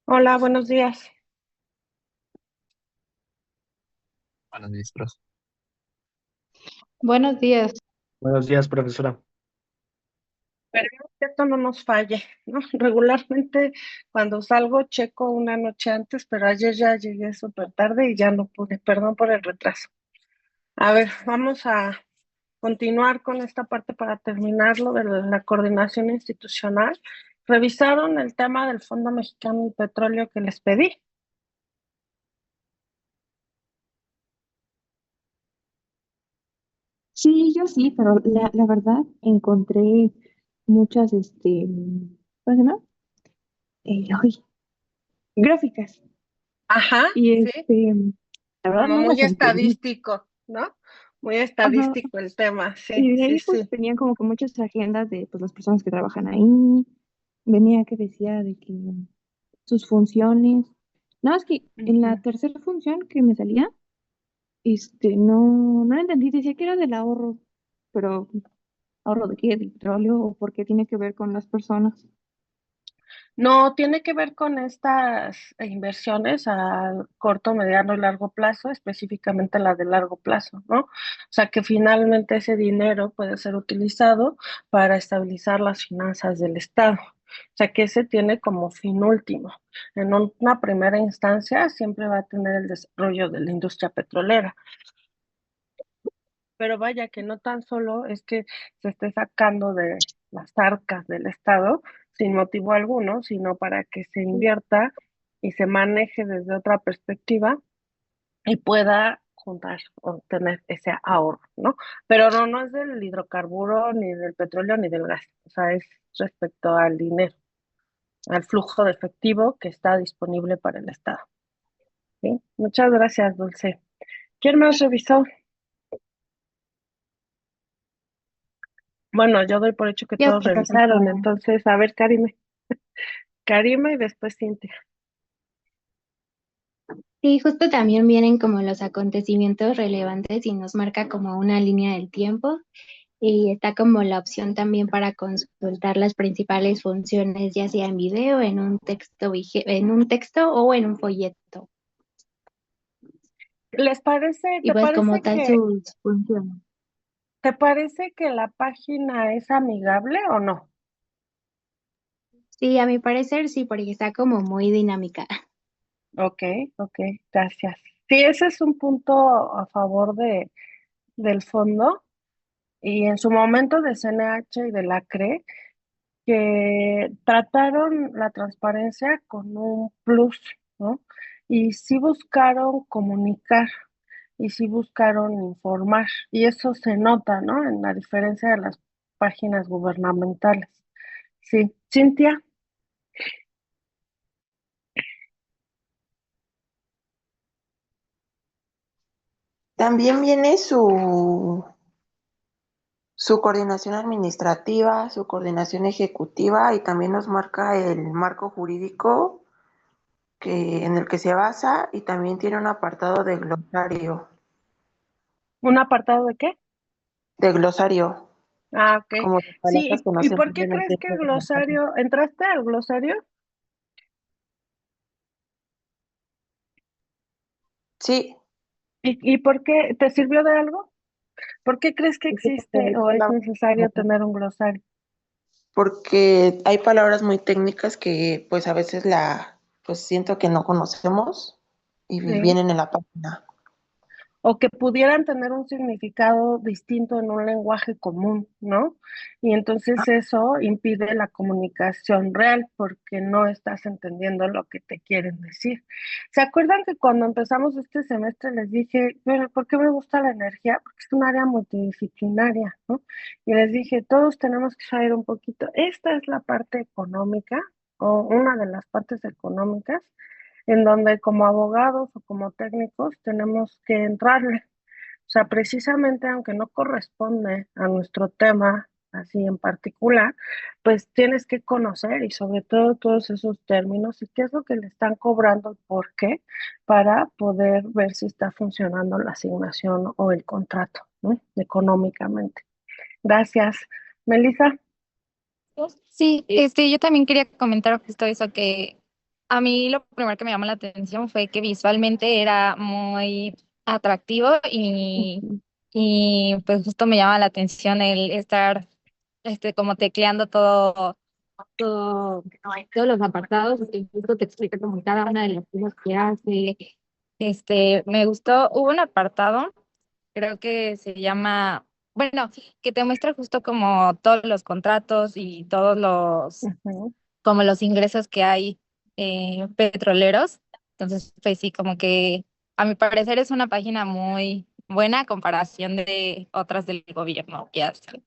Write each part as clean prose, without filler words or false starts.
Hola, buenos días. Buenos días, profe. Buenos días. Buenos días, profesora. Esperemos que esto no nos falle, ¿no? Regularmente cuando salgo checo una noche antes, pero ayer ya llegué súper tarde y ya no pude. Perdón por el retraso. A ver, vamos a continuar con esta parte para terminar lo de la coordinación institucional. ¿Revisaron el tema del Fondo Mexicano del Petróleo que les pedí? Sí, yo sí, pero la verdad encontré muchas, ¿cómo se llama? Ay, gráficas. Ajá, Y sí, la verdad como no muy las entendí. estadístico, ¿no? Muy Ajá. estadístico el tema, sí, Y de sí, ahí pues sí. tenían como que muchas agendas de pues las personas que trabajan ahí. Venía que decía de que sus funciones. No, es que en la Ujú. tercera función que me salía, no la entendí. Decía que era del ahorro, pero ¿ahorro de qué? ¿Del petróleo? ¿O por qué tiene que ver con las personas? No, tiene que ver con estas inversiones a corto, mediano y largo plazo, específicamente la de largo plazo, ¿no? O sea, que finalmente ese dinero puede ser utilizado para estabilizar las finanzas del Estado. O sea, que ese tiene como fin último. En una primera instancia siempre va a tener el desarrollo de la industria petrolera, pero vaya que no tan solo es que se esté sacando de las arcas del Estado sin motivo alguno, sino para que se invierta y se maneje desde otra perspectiva y pueda juntar o tener ese ahorro, ¿no? Pero no, no es del hidrocarburo, ni del petróleo, ni del gas, o sea, es respecto al dinero, al flujo de efectivo que está disponible para el Estado, ¿sí? Muchas gracias, Dulce. ¿Quién más revisó? Bueno, yo doy por hecho que Ya, todos revisaron, profesora. entonces, a ver, Karima y después Cintia. Sí, justo también vienen como los acontecimientos relevantes y nos marca como una línea del tiempo y está como la opción también para consultar las principales funciones, ya sea en video, en un texto, en un texto o en un folleto. ¿Les parece, Y pues como tal sus funciones. te parece que la página es amigable o no? Sí, a mi parecer sí, porque está como muy dinámica. Ok, ok, gracias. Sí, ese es un punto a favor del fondo y en su momento de CNH y de la CRE, que trataron la transparencia con un plus, ¿no? Y sí buscaron comunicar y sí buscaron informar, y eso se nota, ¿no? En la diferencia de las páginas gubernamentales. Sí, Cintia, También viene su coordinación administrativa, su coordinación ejecutiva y también nos marca el marco jurídico en el que se basa y también tiene un apartado ¿un apartado de qué? de glosario, Ah, ok. como de palabras Sí, que no ¿y se por qué entienden crees que dentro el de la página. glosario, entraste al glosario? Sí, ¿Y por qué te sirvió de algo? ¿Por qué crees que existe o es necesario tener un glosario? porque hay palabras muy técnicas que pues a veces pues siento que no conocemos y Sí. vienen en la página. O que pudieran tener un significado distinto en un lenguaje común, ¿no? Y entonces eso impide la comunicación real porque no estás entendiendo lo que te quieren decir. ¿Se acuerdan que cuando empezamos este semestre les dije, pero ¿por qué me gusta la energía? Porque es un área multidisciplinaria, ¿no? Y les dije, todos tenemos que saber un poquito. Esta es la parte económica o una de las partes económicas en donde como abogados o como técnicos tenemos que entrarle. O sea, precisamente aunque no corresponde a nuestro tema así en particular, pues tienes que conocer y sobre todo todos esos términos y qué es lo que le están cobrando y por qué, para poder ver si está funcionando la asignación o el contrato, ¿no? Económicamente. Gracias. Melissa. Sí, yo también quería comentar justo eso, que A mí lo primero que me llamó la atención fue que visualmente era muy atractivo Ujú. y pues justo me llama la atención el estar como tecleando todos los apartados, y justo te explica como cada una de las cosas que hace. Me gustó, hubo un apartado, creo que se llama, bueno, que te muestra justo como todos los contratos y todos Ujú. como los ingresos que hay petroleros. Entonces, pues sí, como que a mi parecer es una página muy buena a comparación de otras del gobierno que hacen.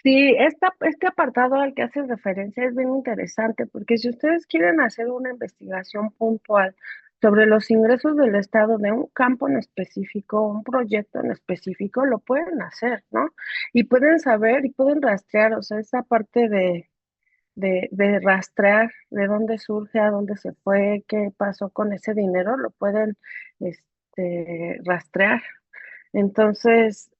Sí, este apartado al que haces referencia es bien interesante porque si ustedes quieren hacer una investigación puntual sobre los ingresos del Estado de un campo en específico, un proyecto en específico, lo pueden hacer, ¿no? Y pueden saber y pueden rastrear, o sea, esa parte de rastrear de dónde surge, a dónde se fue, qué pasó con ese dinero, lo pueden rastrear. Entonces,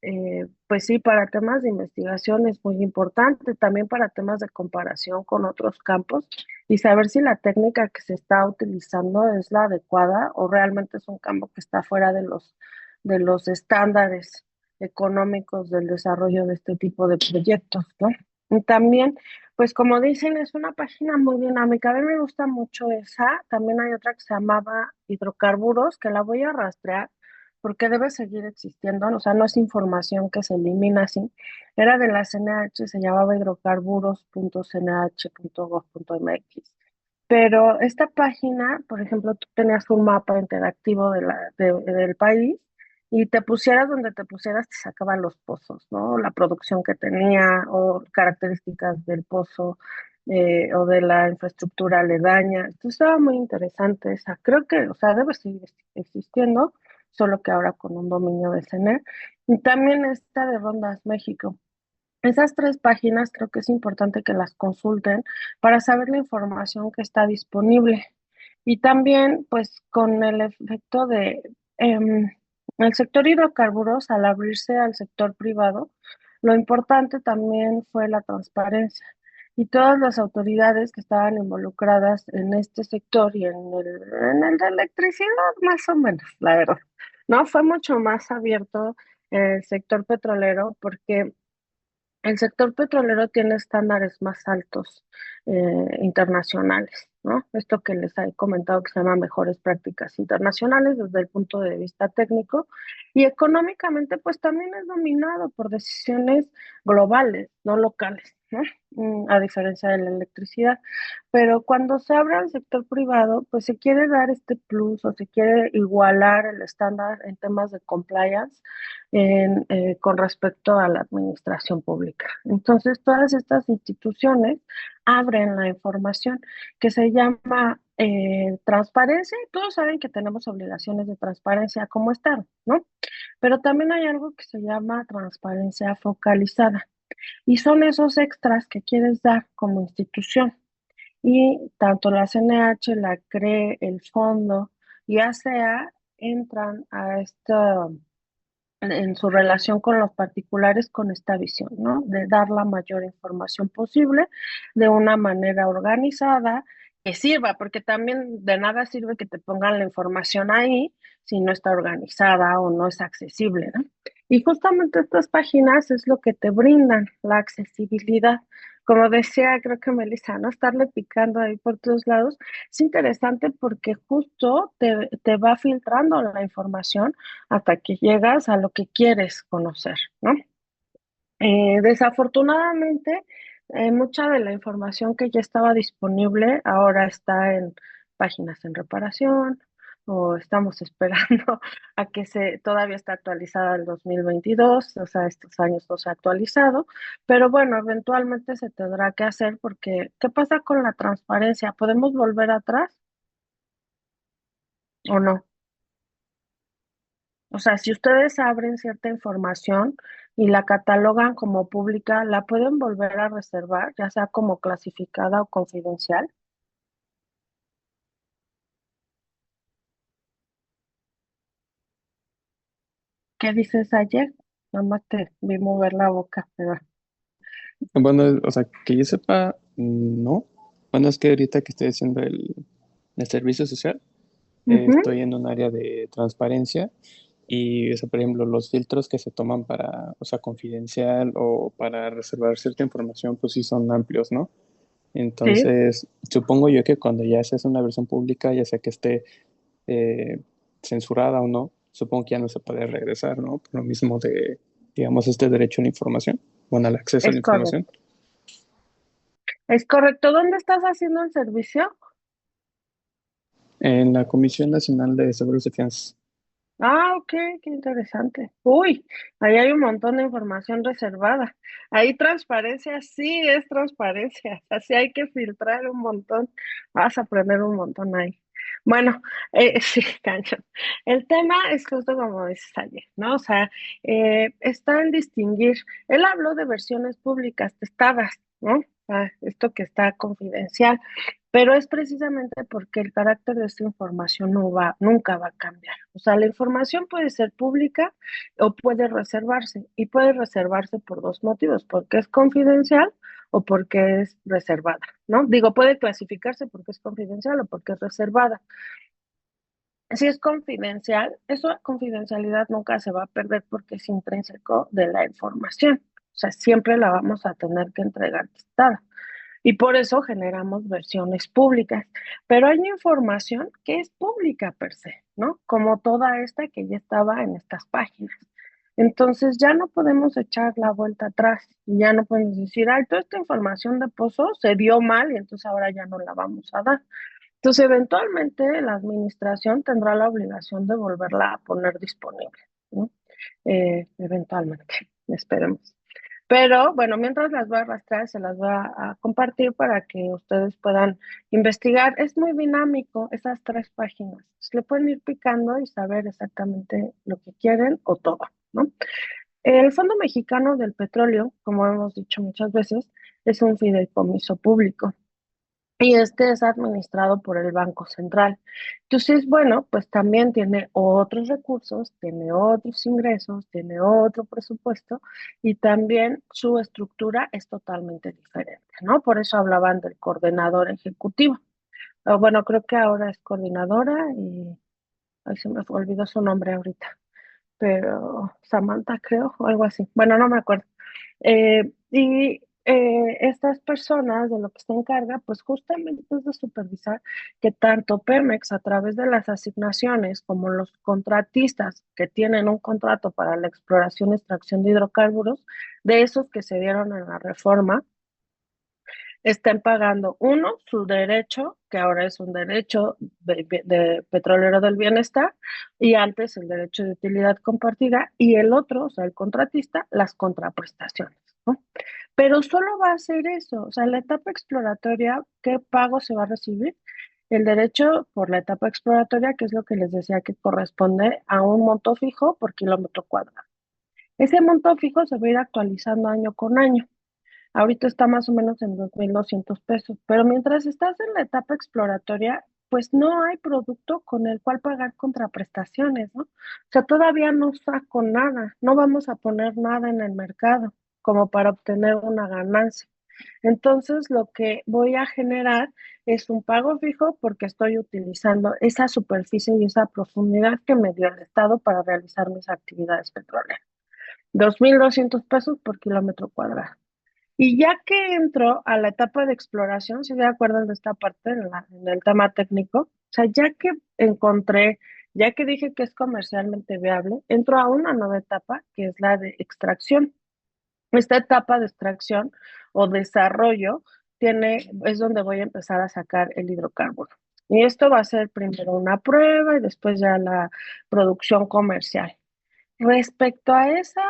pues sí, para temas de investigación es muy importante, también para temas de comparación con otros campos y saber si la técnica que se está utilizando es la adecuada o realmente es un campo que está fuera de los estándares económicos del desarrollo de este tipo de proyectos, ¿no? Y también, pues como dicen, es una página muy dinámica. A mí me gusta mucho esa. También hay otra que se llamaba Hidrocarburos, que la voy a rastrear porque debe seguir existiendo, o sea, no es información que se elimina así. Era de la CNH, se llamaba hidrocarburos.cnh.gov.mx. Pero esta página, por ejemplo, tú tenías un mapa interactivo del país y te pusieras donde te pusieras, te sacaban los pozos, ¿no? La producción que tenía o características del pozo o de la infraestructura aledaña. Entonces estaba muy interesante esa. Creo que, o sea, debe seguir existiendo, solo que ahora con un dominio de CNE. Y también esta de Rondas México. Esas tres páginas creo que es importante que las consulten para saber la información que está disponible. Y también, pues, con el efecto de el sector hidrocarburos, al abrirse al sector privado, lo importante también fue la transparencia. Y todas las autoridades que estaban involucradas en este sector y en el de electricidad, más o menos, la verdad, ¿no? Fue mucho más abierto el sector petrolero porque el sector petrolero tiene estándares más altos internacionales, ¿no? Esto que les he comentado que se llama mejores prácticas internacionales desde el punto de vista técnico y económicamente pues también es dominado por decisiones globales, no locales, ¿no? A diferencia de la electricidad. Pero cuando se abre al sector privado, pues se quiere dar este plus o se quiere igualar el estándar en temas de compliance con respecto a la administración pública. Entonces, todas estas instituciones abren la información que se llama transparencia y todos saben que tenemos obligaciones de transparencia como Estado, ¿no? Pero también hay algo que se llama transparencia focalizada y son esos extras que quieres dar como institución. Y tanto la CNH, la CRE, el fondo y ASEA entran a esta en su relación con los particulares con esta visión, ¿no? De dar la mayor información posible de una manera organizada que sirva, porque también de nada sirve que te pongan la información ahí si no está organizada o no es accesible, ¿no? Y justamente estas páginas es lo que te brindan, la accesibilidad. Como decía, creo que Melissa, ¿no? Estarle picando ahí por todos lados es interesante porque justo te va filtrando la información hasta que llegas a lo que quieres conocer, ¿no? Desafortunadamente, mucha de la información que ya estaba disponible ahora está en páginas en reparación o estamos esperando a que todavía está actualizada el 2022, o sea, estos años no se ha actualizado, pero bueno, eventualmente se tendrá que hacer porque, ¿qué pasa con la transparencia? ¿Podemos volver atrás o no? O sea, si ustedes abren cierta información y la catalogan como pública, ¿la pueden volver a reservar, ya sea como clasificada o confidencial? ¿Qué dices ayer? Nada más te vi mover la boca, pero Bueno, o sea, que yo sepa, no. Bueno, es que ahorita que estoy haciendo el servicio social, Ujú. estoy en un área de transparencia y, o sea, por ejemplo, los filtros que se toman para, o sea, confidencial o para reservar cierta información, pues sí son amplios, ¿no? Sí, Entonces, supongo yo que cuando ya se hace una versión pública, ya sea que esté eh, censurada o no, supongo que ya no se puede regresar, ¿no? Por lo mismo de, digamos, este derecho a la información, bueno, al acceso a la es correcto. información. Es correcto. ¿Dónde estás haciendo el servicio? En la Comisión Nacional de Seguros y Fianzas. Ah, ok, qué interesante. Uy, ahí hay un montón de información reservada. Ahí transparencia, sí es transparencia. Así hay que filtrar un montón. Vas a aprender un montón ahí. Bueno, sí, cañón. El tema es justo como dices ayer, ¿no? O sea, está en distinguir. Él habló de versiones públicas testadas, ¿no? O sea, esto que está confidencial. Pero es precisamente porque el carácter de esta información nunca va a cambiar. O sea, la información puede ser pública o puede reservarse. Y puede reservarse por dos motivos, porque es confidencial o porque es reservada, ¿no? Digo, puede clasificarse porque es confidencial o porque es reservada. Si es confidencial, esa confidencialidad nunca se va a perder porque es intrínseco de la información. O sea, siempre la vamos a tener que entregar testada y por eso generamos versiones públicas. Pero hay información que es pública per se, ¿no? Como toda esta que ya estaba en estas páginas. Entonces ya no podemos echar la vuelta atrás y ya no podemos decir, ay, toda esta información de Pozo se dio mal y entonces ahora ya no la vamos a dar. Entonces, eventualmente la administración tendrá la obligación de volverla a poner disponible, ¿no? Eventualmente, esperemos. Pero bueno, mientras las voy a arrastrar, se las voy a compartir para que ustedes puedan investigar. Es muy dinámico esas tres páginas. Le pueden ir picando y saber exactamente lo que quieren o todo, ¿no? El Fondo Mexicano del Petróleo, como hemos dicho muchas veces, es un fideicomiso público y este es administrado por el Banco Central. Entonces, bueno, pues también tiene otros recursos, tiene otros ingresos, tiene otro presupuesto y también su estructura es totalmente diferente, ¿no? Por eso hablaban del coordinador ejecutivo. Bueno, creo que ahora es coordinadora y ay, se me olvidó su nombre ahorita, pero Samantha creo, o algo así. Bueno, no me acuerdo. Estas personas de lo que se encarga, pues justamente es de supervisar que tanto Pemex a través de las asignaciones como los contratistas que tienen un contrato para la exploración y extracción de hidrocarburos, de esos que se dieron en la reforma, estén pagando uno, su derecho, que ahora es un derecho de petrolero del bienestar, y antes el derecho de utilidad compartida, y el otro, o sea, el contratista, las contraprestaciones, ¿no? Pero solo va a ser eso, o sea, la etapa exploratoria, ¿qué pago se va a recibir? El derecho por la etapa exploratoria, que es lo que les decía que corresponde a un monto fijo por kilómetro cuadrado. Ese monto fijo se va a ir actualizando año con año. Ahorita está más o menos en 2,200 pesos, pero mientras estás en la etapa exploratoria, pues no hay producto con el cual pagar contraprestaciones, ¿no? O sea, todavía no saco nada, no vamos a poner nada en el mercado como para obtener una ganancia. Entonces, lo que voy a generar es un pago fijo porque estoy utilizando esa superficie y esa profundidad que me dio el Estado para realizar mis actividades petroleras. 2,200 pesos por kilómetro cuadrado. Y ya que entro a la etapa de exploración, si se acuerdan de esta parte en el tema técnico, o sea, ya que encontré, ya que dije que es comercialmente viable, entro a una nueva etapa que es la de extracción. Esta etapa de extracción o desarrollo es donde voy a empezar a sacar el hidrocarburo. Y esto va a ser primero una prueba y después ya la producción comercial. Respecto a esa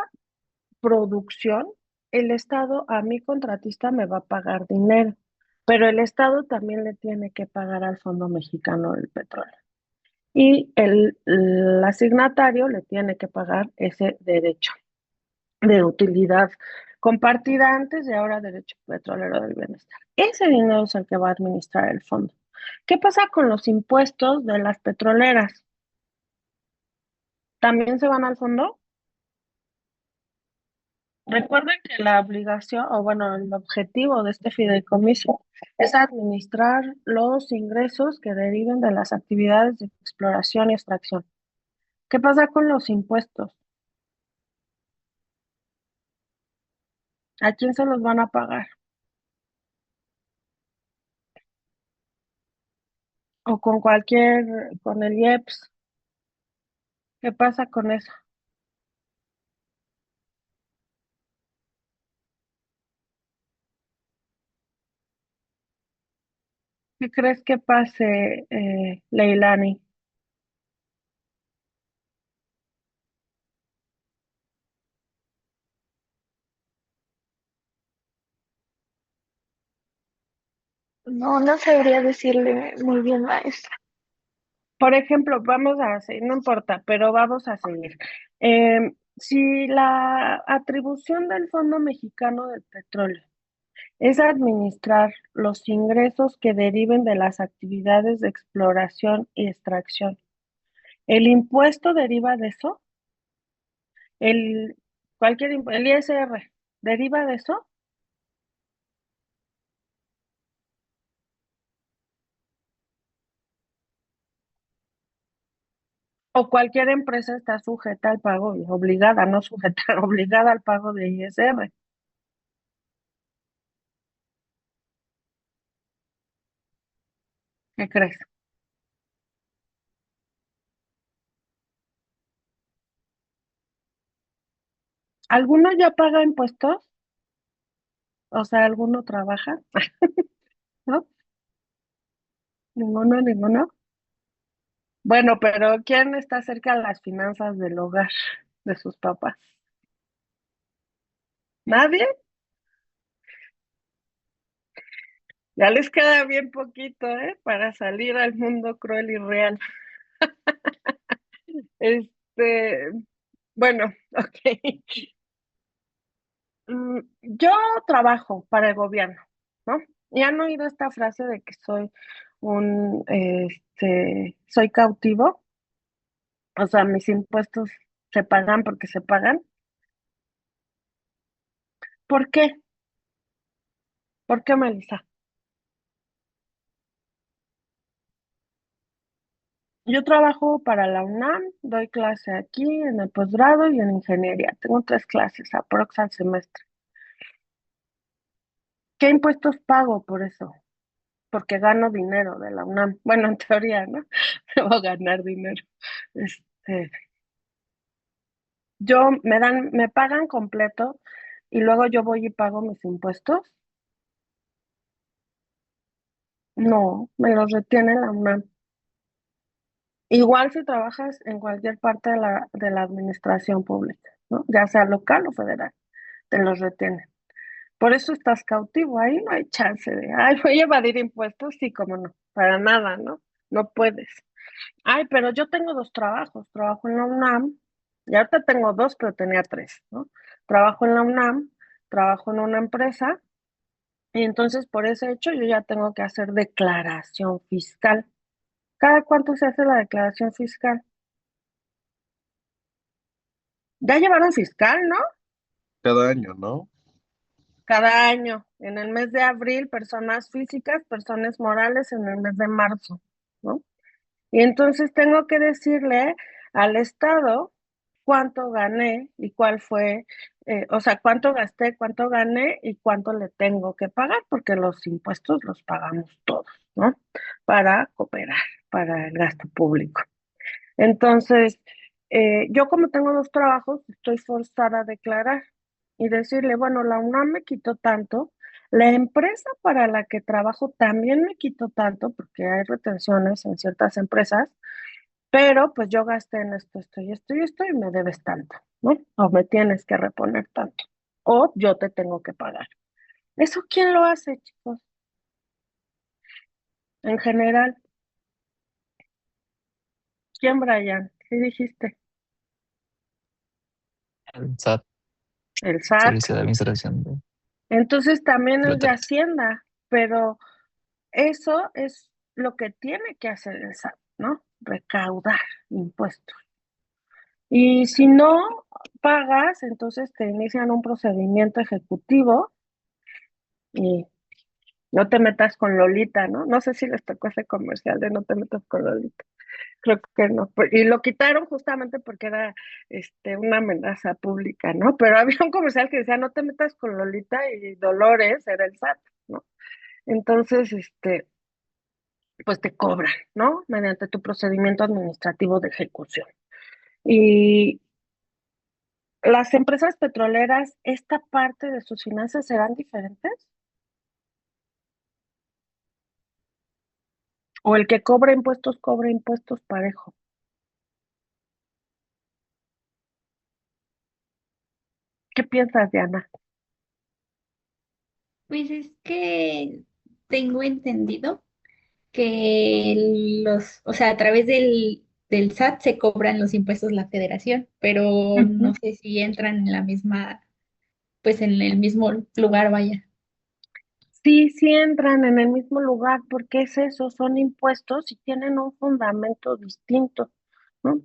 producción, el Estado a mi contratista me va a pagar dinero, pero el Estado también le tiene que pagar al Fondo Mexicano del Petróleo. Y el asignatario le tiene que pagar ese derecho de utilidad compartida antes y ahora derecho petrolero del bienestar. Ese dinero es el que va a administrar el fondo. ¿Qué pasa con los impuestos de las petroleras? ¿También se van al fondo? Recuerden que la obligación, o bueno, el objetivo de este fideicomiso es administrar los ingresos que deriven de las actividades de exploración y extracción. ¿Qué pasa con los impuestos? ¿A quién se los van a pagar? O con el IEPS. ¿Qué pasa con eso? ¿Qué crees que pase, Leilani? No, no sabría decirle muy bien, maestra. Por ejemplo, vamos a seguir, no importa, pero vamos a seguir. Si la atribución del Fondo Mexicano del Petróleo es administrar los ingresos que deriven de las actividades de exploración y extracción, ¿el impuesto deriva de eso? ¿El, el ISR deriva de eso? ¿O cualquier empresa está sujeta al pago, obligada, no sujeta, obligada al pago de ISR? ¿Qué crees? ¿Alguno ya paga impuestos? O sea, ¿alguno trabaja? ¿No? Ninguno, ninguno. Bueno, pero ¿quién está cerca de las finanzas del hogar de sus papás? ¿Nadie? Ya les queda bien poquito, ¿eh? Para salir al mundo cruel y real. Este, bueno, ok. Yo trabajo para el gobierno, ¿no? ¿Ya han oído esta frase de que soy cautivo? O sea, mis impuestos se pagan porque se pagan. ¿Por qué? ¿Por qué, Melissa? Yo trabajo para la UNAM, doy clase aquí en el posgrado y en ingeniería. Tengo 3 clases aprox al semestre. ¿Qué impuestos pago por eso? Porque gano dinero de la UNAM. Bueno, en teoría, ¿no? Debo ganar dinero. Este, me pagan completo y luego yo voy y pago mis impuestos. No, me los retiene la UNAM. Igual si trabajas en cualquier parte de la administración pública, ¿no? Ya sea local o federal, te los retienen. Por eso estás cautivo, ahí no hay chance de, ay, voy a evadir impuestos, sí, como no, para nada, ¿no? No puedes. Ay, pero yo tengo 2 trabajos, trabajo en la UNAM, y ahorita tengo 2, pero tenía 3, ¿no? Trabajo en la UNAM, trabajo en una empresa, y entonces por ese hecho yo ya tengo que hacer declaración fiscal. ¿Cada cuánto se hace la declaración fiscal? Ya llevaron fiscal, ¿no? Cada año, ¿no? Cada año, en el mes de abril, personas físicas, personas morales en el mes de marzo, ¿no? Y entonces tengo que decirle al Estado cuánto gané y cuál fue, o sea, cuánto gasté, cuánto gané y cuánto le tengo que pagar, porque los impuestos los pagamos todos, ¿no? Para cooperar, para el gasto público. Entonces, yo como tengo 2 trabajos, estoy forzada a declarar y decirle, bueno, la UNAM me quitó tanto, la empresa para la que trabajo también me quitó tanto, porque hay retenciones en ciertas empresas, pero pues yo gasté en esto y me debes tanto, ¿no? O me tienes que reponer tanto, o yo te tengo que pagar. ¿Eso quién lo hace, chicos? En general, ¿quién, Brian? ¿Qué dijiste? El SAT, El SAT. Servicio de Administración de Entonces también es de Tributarios. Hacienda, pero eso es lo que tiene que hacer el SAT, ¿no? Recaudar impuestos. Y si no, pagas, entonces te inician un procedimiento ejecutivo y no te metas con Lolita, ¿no? No sé si les tocó ese comercial de no te metas con Lolita. Creo que no. Y lo quitaron justamente porque era una amenaza pública, ¿no? Pero había un comercial que decía no te metas con Lolita y Dolores era el SAT, ¿no? Entonces, pues te cobran, ¿no? Mediante tu procedimiento administrativo de ejecución. Y las empresas petroleras, esta parte de sus finanzas serán diferentes. O el que cobra impuestos parejo. ¿Qué piensas, Diana? Pues es que tengo entendido que o sea, a través del SAT se cobran los impuestos la federación, pero no Ujú. sé si entran en la misma, pues en el mismo lugar, vaya. Sí, sí entran en el mismo lugar, porque es eso, son impuestos y tienen un fundamento distinto, ¿no?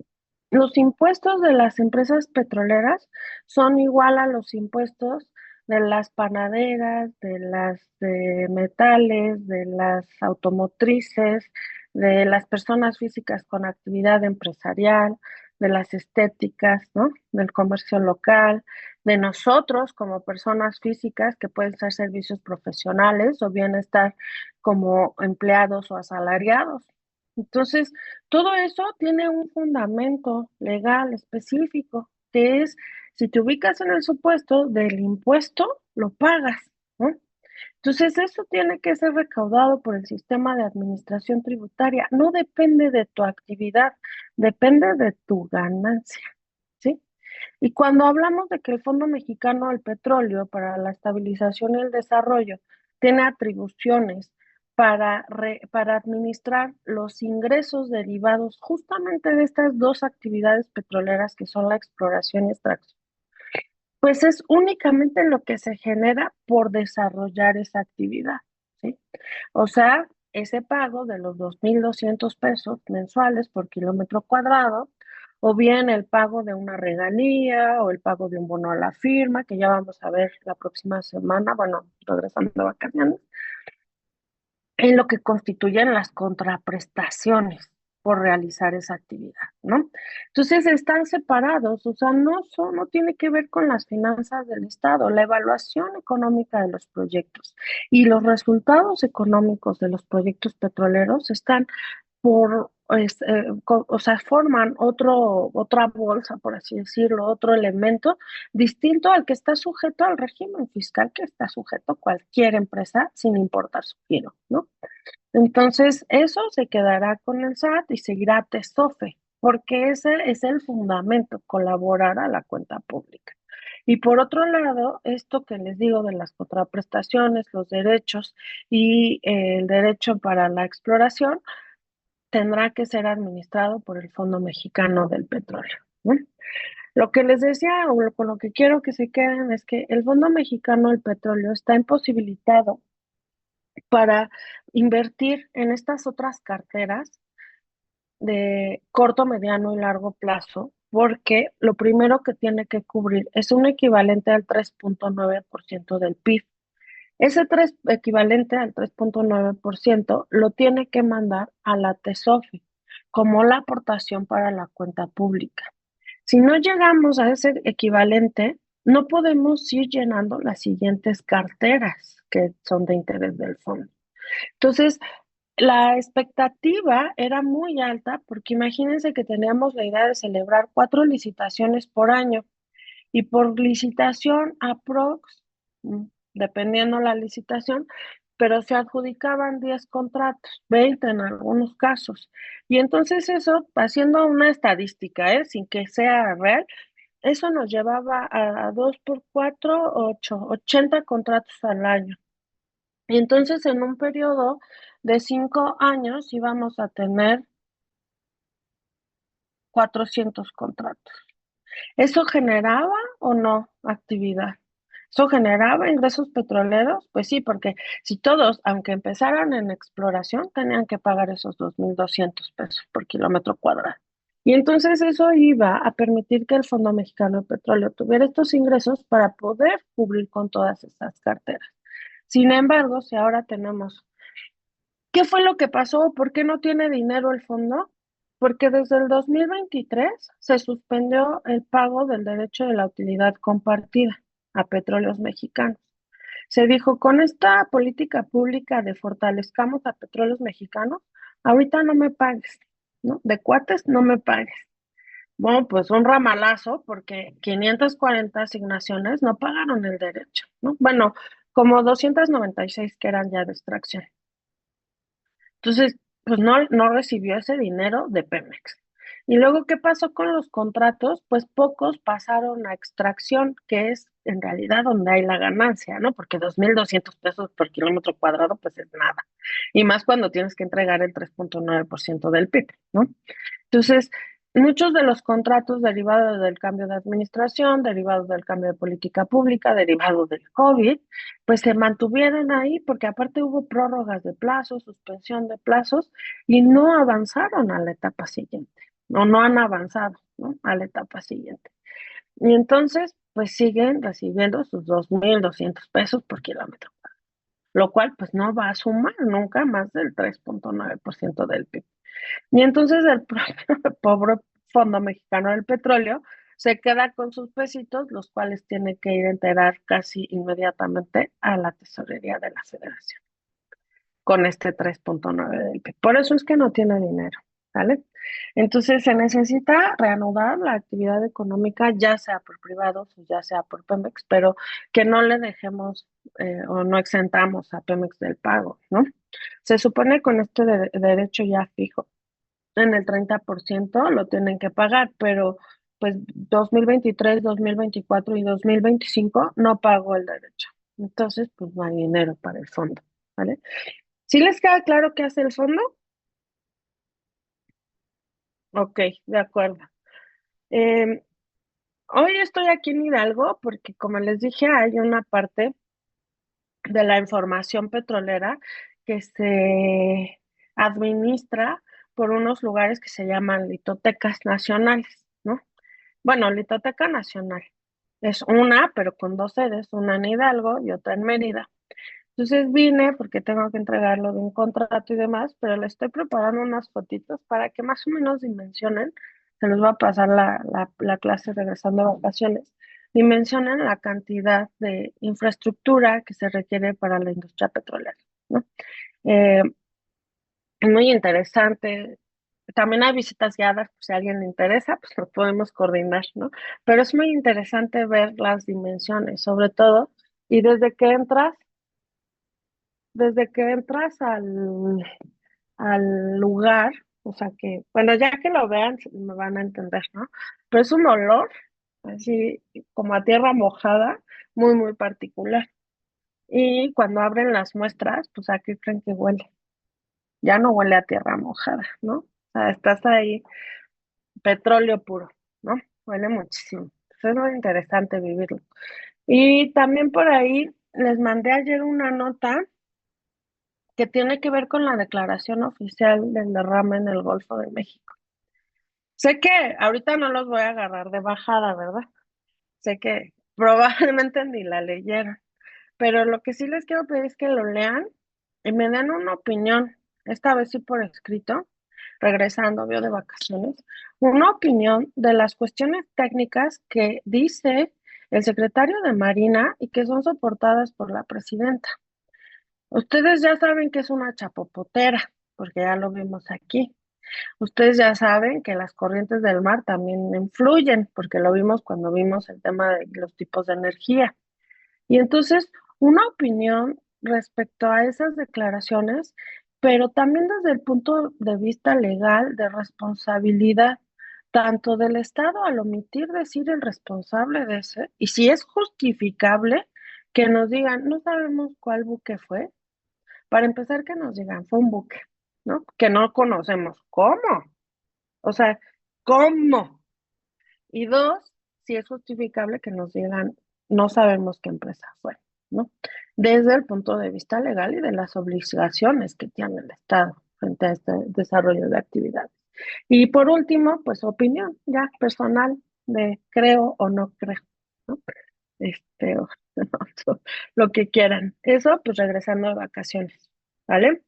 Los impuestos de las empresas petroleras son igual a los impuestos de las panaderas, de las de metales, de las automotrices, de las personas físicas con actividad empresarial, de las estéticas, ¿no? Del comercio local, de nosotros como personas físicas que pueden ser servicios profesionales o bien estar como empleados o asalariados. Entonces, todo eso tiene un fundamento legal específico, que es, si te ubicas en el supuesto del impuesto, lo pagas, ¿no? Entonces, eso tiene que ser recaudado por el sistema de administración tributaria. No depende de tu actividad, depende de tu ganancia, ¿sí? Y cuando hablamos de que el Fondo Mexicano del Petróleo para la Estabilización y el Desarrollo tiene atribuciones para administrar los ingresos derivados justamente de estas dos actividades petroleras que son la exploración y extracción, pues es únicamente lo que se genera por desarrollar esa actividad, ¿sí? O sea, ese pago de los 2,200 pesos mensuales por kilómetro cuadrado, o bien el pago de una regalía o el pago de un bono a la firma, que ya vamos a ver la próxima semana, bueno, regresando de vacaciones, en lo que constituyen las contraprestaciones por realizar esa actividad, ¿no? Entonces están separados, o sea, no tiene que ver con las finanzas del Estado, la evaluación económica de los proyectos y los resultados económicos de los proyectos petroleros están o sea, forman otra bolsa, por así decirlo, otro elemento distinto al que está sujeto al régimen fiscal que está sujeto cualquier empresa sin importar su giro, ¿no? Entonces, eso se quedará con el SAT y seguirá TESOFE, porque ese es el fundamento, colaborar a la cuenta pública. Y por otro lado, esto que les digo de las contraprestaciones, los derechos y el derecho para la exploración, tendrá que ser administrado por el Fondo Mexicano del Petróleo, ¿no? Lo que les decía o con lo que quiero que se queden es que el Fondo Mexicano del Petróleo está imposibilitado para invertir en estas otras carteras de corto, mediano y largo plazo, porque lo primero que tiene que cubrir es un equivalente al 3,9% del PIB. Ese 3, equivalente al 3,9% lo tiene que mandar a la TESOFI como la aportación para la cuenta pública. Si no llegamos a ese equivalente, no podemos ir llenando las siguientes carteras que son de interés del fondo. Entonces, la expectativa era muy alta porque imagínense que teníamos la idea de celebrar 4 licitaciones por año y por licitación aprox, dependiendo la licitación, pero se adjudicaban 10 contratos, 20 en algunos casos. Y entonces eso, haciendo una estadística, sin que sea real, eso nos llevaba a 2 por 4, 8, 80 contratos al año. Y entonces en un periodo de 5 años íbamos a tener 400 contratos. ¿Eso generaba o no actividad? ¿Eso generaba ingresos petroleros? Pues sí, porque si todos, aunque empezaran en exploración, tenían que pagar esos 2,200 pesos por kilómetro cuadrado. Y entonces eso iba a permitir que el Fondo Mexicano de Petróleo tuviera estos ingresos para poder cubrir con todas estas carteras. Sin embargo, si ahora tenemos, ¿qué fue lo que pasó? ¿Por qué no tiene dinero el fondo? Porque desde el 2023 se suspendió el pago del derecho de la utilidad compartida a Petróleos Mexicanos. Se dijo, con esta política pública de fortalezcamos a Petróleos Mexicanos, ahorita no me pagues, ¿no? De cuates no me pagues. Bueno, pues un ramalazo porque 540 asignaciones no pagaron el derecho, ¿no? Bueno, como 296 que eran ya de extracción. Entonces, pues no recibió ese dinero de Pemex. Y luego, ¿qué pasó con los contratos? Pues pocos pasaron a extracción, que es en realidad donde hay la ganancia, ¿no? Porque 2,200 pesos por kilómetro cuadrado, pues es nada. Y más cuando tienes que entregar el 3,9% del PIB, ¿no? Entonces, muchos de los contratos derivados del cambio de administración, derivados del cambio de política pública, derivados del COVID, pues se mantuvieron ahí porque aparte hubo prórrogas de plazos, suspensión de plazos y no avanzaron a la etapa siguiente, no han avanzado, ¿no? A la etapa siguiente. Y entonces, pues siguen recibiendo sus 2,200 pesos por kilómetro, lo cual pues no va a sumar nunca más del 3,9% del PIB. Y entonces el propio pobre Fondo Mexicano del Petróleo se queda con sus pesitos, los cuales tiene que ir a enterar casi inmediatamente a la tesorería de la Federación, con este 3,9 del PIB. Por eso es que no tiene dinero, ¿vale? Entonces se necesita reanudar la actividad económica, ya sea por privados o ya sea por Pemex, pero que no le dejemos o no exentamos a Pemex del pago, ¿no? Se supone con este derecho ya fijo en el 30% lo tienen que pagar, pero pues 2023, 2024 y 2025 no pagó el derecho. Entonces, pues no hay dinero para el fondo, ¿vale? ¿Sí les queda claro qué hace el fondo? Ok, de acuerdo. Eh, Hoy estoy aquí en Hidalgo porque, como les dije, hay una parte de la información petrolera que se administra por unos lugares que se llaman litotecas nacionales, ¿no? Bueno, Litoteca Nacional es una, pero con dos sedes, una en Hidalgo y otra en Mérida. Entonces vine porque tengo que entregarlo de un contrato y demás, pero le estoy preparando unas fotitos para que más o menos dimensionen, se los va a pasar la clase regresando a vacaciones, dimensionen la cantidad de infraestructura que se requiere para la industria petrolera, ¿no? Eh, es muy interesante. También hay visitas guiadas, pues, si a alguien le interesa, pues lo podemos coordinar, ¿no? Pero es muy interesante ver las dimensiones, sobre todo, y desde que entras al lugar, o sea que, bueno, ya que lo vean, me van a entender, ¿no? Pero es un olor, así como a tierra mojada, muy, muy particular. Y cuando abren las muestras, pues ¿a qué creen que huele? Ya no huele a tierra mojada, ¿no? O sea, estás ahí petróleo puro, ¿no? Huele muchísimo. Es muy interesante vivirlo. Y también por ahí les mandé ayer una nota que tiene que ver con la declaración oficial del derrame en el Golfo de México. Sé que ahorita no los voy a agarrar de bajada, ¿verdad? Sé que probablemente ni la leyeron, pero lo que sí les quiero pedir es que lo lean y me den una opinión, esta vez sí por escrito, regresando, veo de vacaciones, una opinión de las cuestiones técnicas que dice el secretario de Marina y que son soportadas por la presidenta. Ustedes ya saben que es una chapopotera, porque ya lo vimos aquí. Ustedes ya saben que las corrientes del mar también influyen, porque lo vimos cuando vimos el tema de los tipos de energía. Y entonces, una opinión respecto a esas declaraciones, pero también desde el punto de vista legal de responsabilidad, tanto del Estado al omitir decir el responsable de ese, y si es justificable que nos digan, no sabemos cuál buque fue, para empezar que nos digan, fue un buque, ¿no? Que no conocemos. ¿Cómo? O sea, ¿cómo? Y dos, si es justificable que nos digan, no sabemos qué empresa fue, ¿no? Desde el punto de vista legal y de las obligaciones que tiene el Estado frente a este desarrollo de actividades. Y por último, pues opinión ya personal de creo o no creo, ¿no? O, no, lo que quieran. Eso, pues regresando de vacaciones, ¿vale?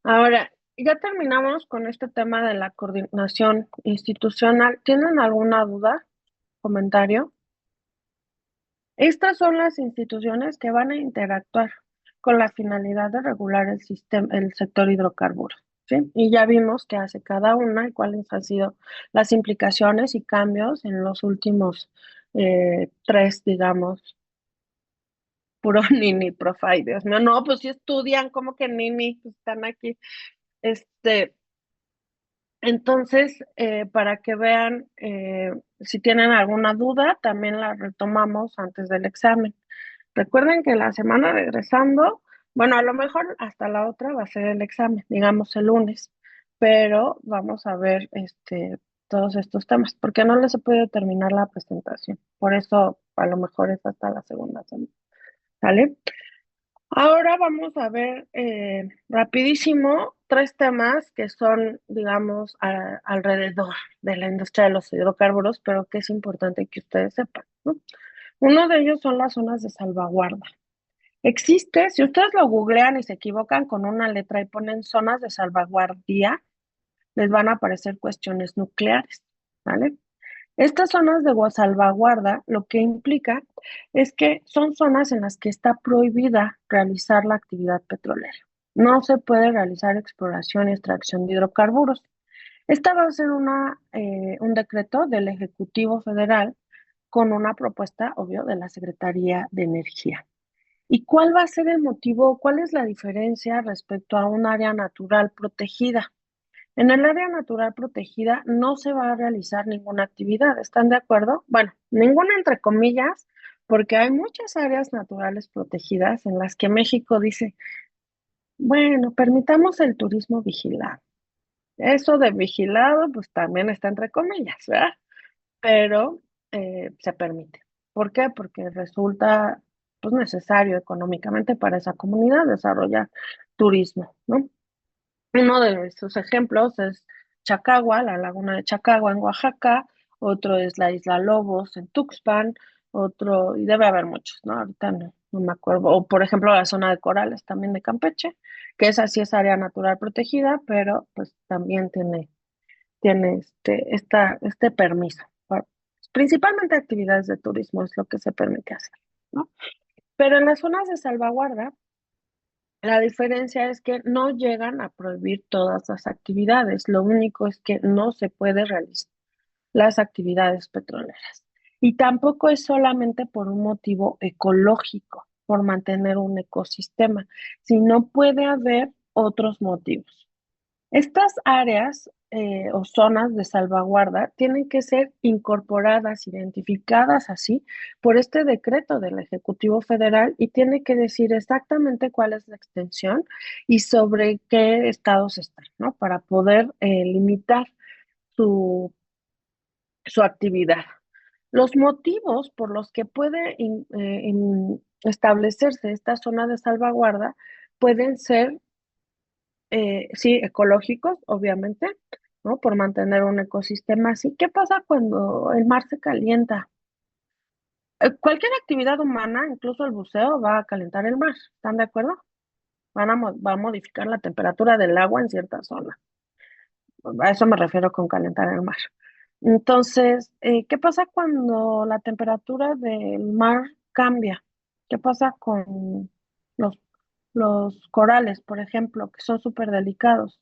Ahora, ya terminamos con este tema de la coordinación institucional. ¿Tienen alguna duda, comentario? Estas son las instituciones que van a interactuar con la finalidad de regular el sistema, el sector hidrocarburos, ¿sí? Y ya vimos qué hace cada una y cuáles han sido las implicaciones y cambios en los últimos tres, digamos, puro nini, profe, Dios mío. No, pues sí estudian, como que nini, pues están aquí. Este, entonces, para que vean, si tienen alguna duda, también la retomamos antes del examen. Recuerden que la semana regresando, bueno, a lo mejor hasta la otra va a ser el examen, digamos el lunes, pero vamos a ver todos estos temas, porque no les he podido terminar la presentación. Por eso a lo mejor es hasta la segunda semana. ¿Vale? Ahora vamos a ver rapidísimo tres temas que son, digamos, alrededor de la industria de los hidrocarburos, pero que es importante que ustedes sepan, ¿no? Uno de ellos son las zonas de salvaguarda. Existe, si ustedes lo googlean y se equivocan con una letra y ponen zonas de salvaguardia, les van a aparecer cuestiones nucleares, ¿vale? Estas zonas de salvaguarda lo que implica es que son zonas en las que está prohibida realizar la actividad petrolera. No se puede realizar exploración y extracción de hidrocarburos. Esta va a ser un decreto del Ejecutivo Federal con una propuesta, obvio, de la Secretaría de Energía. ¿Y cuál va a ser el motivo? ¿Cuál es la diferencia respecto a un área natural protegida? En el área natural protegida no se va a realizar ninguna actividad, ¿están de acuerdo? Bueno, ninguna entre comillas, porque hay muchas áreas naturales protegidas en las que México dice, bueno, permitamos el turismo vigilado. Eso de vigilado, pues también está entre comillas, ¿verdad? Pero se permite. ¿Por qué? Porque resulta pues, necesario económicamente para esa comunidad desarrollar turismo, ¿no? Uno de sus ejemplos es Chacagua, la laguna de Chacagua en Oaxaca, otro es la isla Lobos en Tuxpan, otro, y debe haber muchos, ¿no? Ahorita no me acuerdo. O por ejemplo la zona de corales también de Campeche, que esa sí es área natural protegida, pero pues también tiene este permiso. Principalmente actividades de turismo es lo que se permite hacer, ¿no? Pero en las zonas de salvaguarda, la diferencia es que no llegan a prohibir todas las actividades, lo único es que no se puede realizar las actividades petroleras. Y tampoco es solamente por un motivo ecológico, por mantener un ecosistema, sino puede haber otros motivos. Estas áreas o zonas de salvaguarda tienen que ser incorporadas, identificadas así por este decreto del Ejecutivo Federal y tiene que decir exactamente cuál es la extensión y sobre qué estados están, ¿no? Para poder limitar su, su actividad. Los motivos por los que puede establecerse esta zona de salvaguarda pueden ser sí, ecológicos, obviamente, ¿no? Por mantener un ecosistema así. ¿Qué pasa cuando el mar se calienta? Cualquier actividad humana, incluso el buceo, va a calentar el mar. ¿Están de acuerdo? Va a modificar la temperatura del agua en cierta zona. A eso me refiero con calentar el mar. Entonces, ¿qué pasa cuando la temperatura del mar cambia? ¿Qué pasa con los, los corales, por ejemplo, que son súper delicados?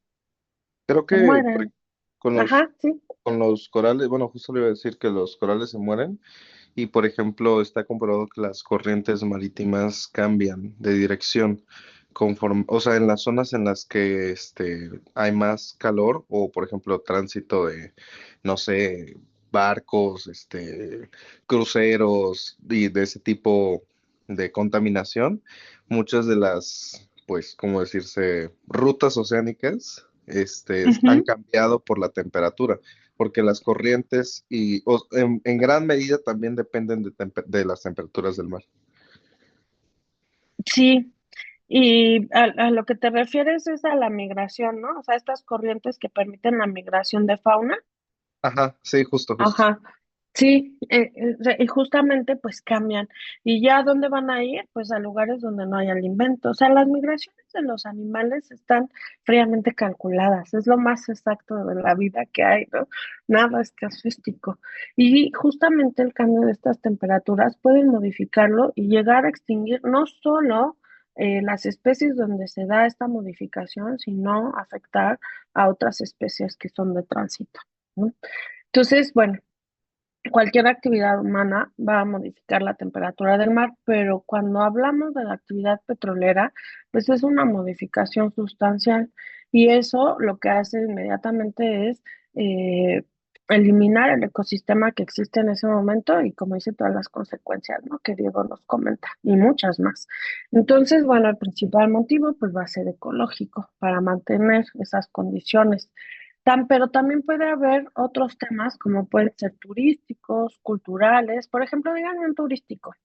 Creo Se que mueren. con Ajá, sí. con los corales, bueno, justo le iba a decir que los corales se mueren y, por ejemplo, está comprobado que las corrientes marítimas cambian de dirección conforme, o sea, en las zonas en las que hay más calor o, por ejemplo, tránsito de, no sé, barcos, cruceros y de ese tipo de contaminación, muchas de las, pues, ¿cómo decirse?, rutas oceánicas, han Ujú. cambiado por la temperatura porque las corrientes en gran medida también dependen de las temperaturas del mar. Sí, Y a lo que te refieres es a la migración, ¿no? O sea, estas corrientes que permiten la migración de fauna. Ajá, sí, justo, justo. Ajá, sí, y justamente pues cambian. ¿Y ya a dónde van a ir? Pues a lugares donde no hay alimento. O sea, las migraciones de los animales están fríamente calculadas. Es lo más exacto de la vida que hay, ¿no? Nada es casuístico. Y justamente el cambio de estas temperaturas pueden modificarlo y llegar a extinguir no solo las especies donde se da esta modificación, sino afectar a otras especies que son de tránsito, ¿no? Entonces, bueno, cualquier actividad humana va a modificar la temperatura del mar, pero cuando hablamos de la actividad petrolera, pues es una modificación sustancial y eso lo que hace inmediatamente es eh, eliminar el ecosistema que existe en ese momento y como dice todas las consecuencias, ¿no? Que Diego nos comenta y muchas más. Entonces, bueno, el principal motivo pues va a ser ecológico para mantener esas condiciones. Pero también puede haber otros temas como pueden ser turísticos, culturales, por ejemplo, díganme un turístico,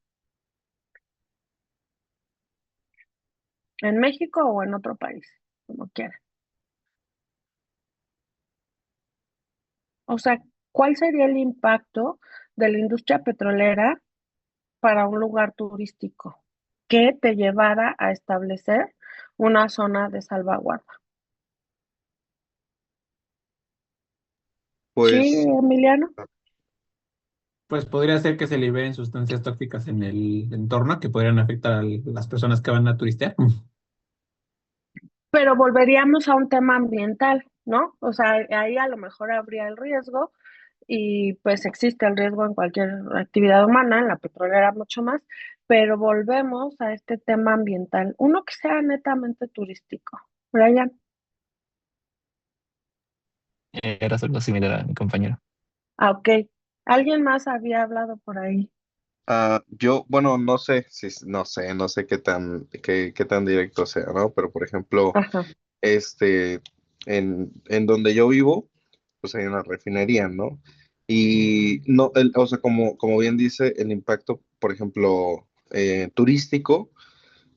en México o en otro país, como quieran. O sea, ¿cuál sería el impacto de la industria petrolera para un lugar turístico que te llevara a establecer una zona de salvaguarda? Sí, Pues, Emiliano. Pues podría ser que se liberen sustancias tóxicas en el entorno que podrían afectar a las personas que van a turistear. Pero volveríamos a un tema ambiental, ¿no? O sea, ahí a lo mejor habría el riesgo y pues existe el riesgo en cualquier actividad humana, en la petrolera mucho más, pero volvemos a este tema ambiental, uno que sea netamente turístico. Brian, Era algo similar a mi compañero. ok. ¿Alguien más había hablado por ahí? Yo, bueno, no sé, si, no sé qué tan directo sea, ¿no? Pero, por ejemplo, Ajá. este, en donde yo vivo, pues hay una refinería, ¿no? Y no, o sea, como bien dice, el impacto, por ejemplo, turístico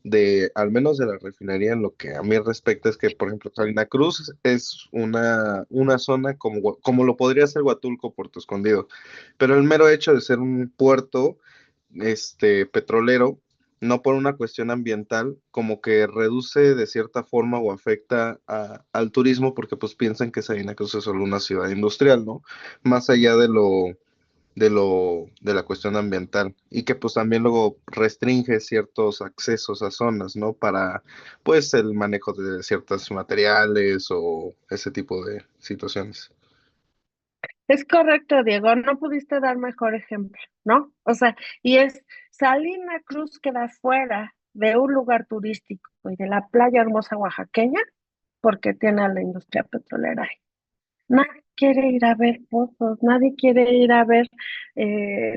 de, al menos de la refinería, en lo que a mí respecta es que, por ejemplo, Salina Cruz es una zona como lo podría ser Huatulco, Puerto Escondido, pero el mero hecho de ser un puerto, petrolero, no por una cuestión ambiental, como que reduce de cierta forma o afecta al turismo porque pues piensan que Salina Cruz es solo una ciudad industrial, ¿no? Más allá de la cuestión ambiental y que pues también luego restringe ciertos accesos a zonas, ¿no? Para pues el manejo de ciertos materiales o ese tipo de situaciones. Es correcto, Diego, no pudiste dar mejor ejemplo, ¿no? O sea, y es Salina Cruz queda fuera de un lugar turístico y de la playa hermosa oaxaqueña porque tiene a la industria petrolera ahí. Nadie quiere ir a ver pozos, nadie quiere ir a ver